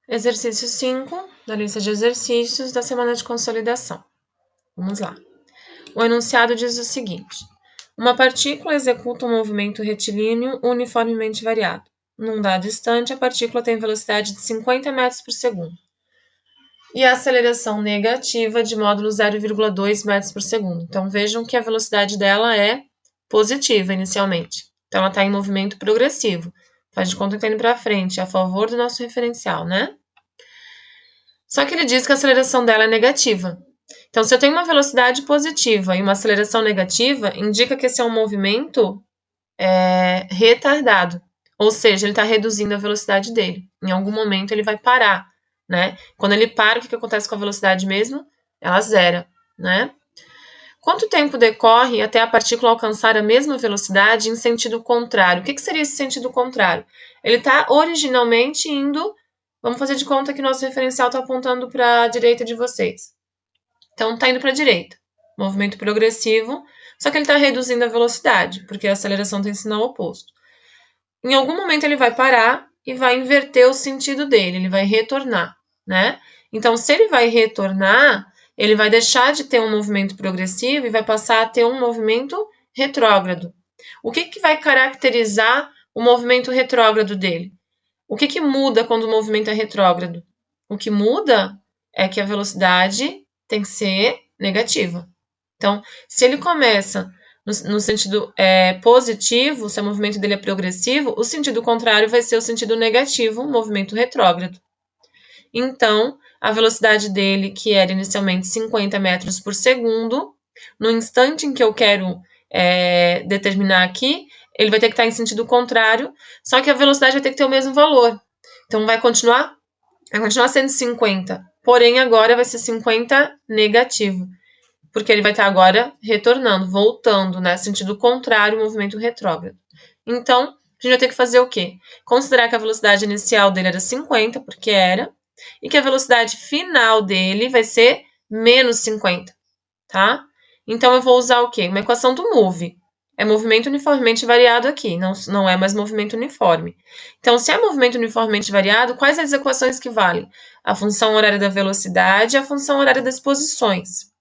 Exercício 5 da lista de exercícios da semana de consolidação. Vamos lá. O enunciado diz o seguinte: uma partícula executa um movimento retilíneo uniformemente variado. Num dado instante, a partícula tem velocidade de 50 metros por segundo e a aceleração negativa de módulo 0,2 metros por segundo. Então, vejam que a velocidade dela é positiva inicialmente. Então, ela está em movimento progressivo. Faz de conta que está indo para frente, a favor do nosso referencial, né? Só que ele diz que a aceleração dela é negativa. Então, se eu tenho uma velocidade positiva e uma aceleração negativa, indica que esse é um movimento retardado. Ou seja, ele está reduzindo a velocidade dele. Em algum momento ele vai parar, né? Quando ele para, o que acontece com a velocidade mesmo? Ela zera, né? Quanto tempo decorre até a partícula alcançar a mesma velocidade em sentido contrário? O que seria esse sentido contrário? Ele está originalmente indo. Vamos fazer de conta que nosso referencial está apontando para a direita de vocês. Então, está indo para a direita. Movimento progressivo, só que ele está reduzindo a velocidade, porque a aceleração tem sinal oposto. Em algum momento ele vai parar e vai inverter o sentido dele, ele vai retornar, né? Então, se ele vai retornar, ele vai deixar de ter um movimento progressivo e vai passar a ter um movimento retrógrado. O que vai caracterizar o movimento retrógrado dele? O que muda quando o movimento é retrógrado? O que muda é que a velocidade tem que ser negativa. Então, se ele começa no sentido positivo, se o movimento dele é progressivo, o sentido contrário vai ser o sentido negativo, o movimento retrógrado. Então, a velocidade dele, que era inicialmente 50 metros por segundo, no instante em que eu quero determinar aqui, ele vai ter que estar em sentido contrário, só que a velocidade vai ter que ter o mesmo valor. Então, vai continuar sendo 50, porém agora vai ser 50 negativo, porque ele vai estar agora retornando, voltando, né? Sentido contrário, movimento retrógrado. Então, a gente vai ter que fazer o quê? Considerar que a velocidade inicial dele era 50, porque era, e que a velocidade final dele vai ser menos 50, tá? Então, eu vou usar o quê? Uma equação do move. É movimento uniformemente variado aqui, não é mais movimento uniforme. Então, se é movimento uniformemente variado, quais as equações que valem? A função horária da velocidade e a função horária das posições.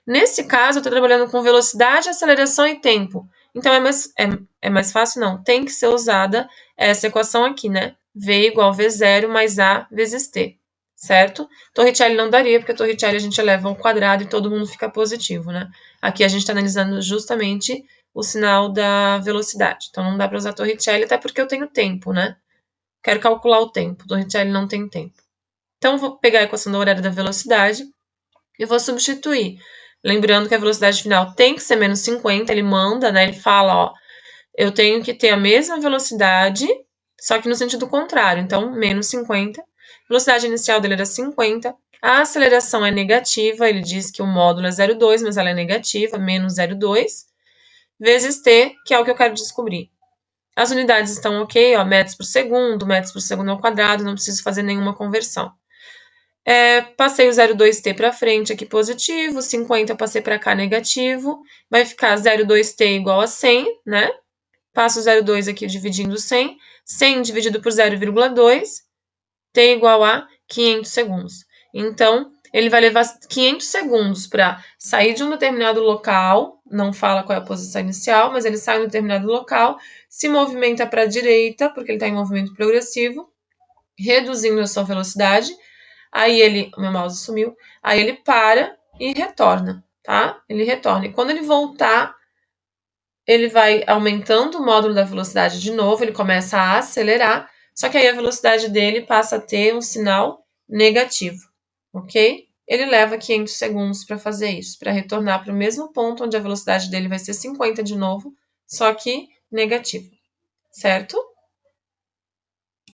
Nesse caso, eu estou trabalhando com velocidade, aceleração e tempo. Então, é mais fácil? Não. Tem que ser usada essa equação aqui, né? V igual V0 mais A vezes T, certo? Torricelli não daria, porque a Torricelli a gente eleva ao quadrado e todo mundo fica positivo, né? Aqui a gente está analisando justamente o sinal da velocidade. Então, não dá para usar Torricelli, até porque eu tenho tempo, né? Quero calcular o tempo. Torricelli não tem tempo. Então, eu vou pegar a equação da horária da velocidade e vou substituir. Lembrando que a velocidade final tem que ser menos 50, ele manda, né? Ele fala, ó, eu tenho que ter a mesma velocidade, só que no sentido contrário. Então, menos 50. A velocidade inicial dele era 50. A aceleração é negativa, ele diz que o módulo é 0,2, mas ela é negativa, menos 0,2, vezes t, que é o que eu quero descobrir. As unidades estão ok, ó, metros por segundo ao quadrado, não preciso fazer nenhuma conversão. Passei o 0,2t para frente aqui positivo, 50 passei para cá negativo, vai ficar 0,2t igual a 100, né? Passo o 0,2 aqui dividindo 100, 100 dividido por 0,2, t igual a 500 segundos. Então, ele vai levar 500 segundos para sair de um determinado local, não fala qual é a posição inicial, mas ele sai de um determinado local, se movimenta para a direita, porque ele está em movimento progressivo, reduzindo a sua velocidade. Aí meu mouse sumiu, aí ele para e retorna, tá? Ele retorna. E quando ele voltar, ele vai aumentando o módulo da velocidade de novo, ele começa a acelerar, só que aí a velocidade dele passa a ter um sinal negativo, ok? Ele leva 500 segundos para fazer isso, para retornar para o mesmo ponto onde a velocidade dele vai ser 50 de novo, só que negativo, certo?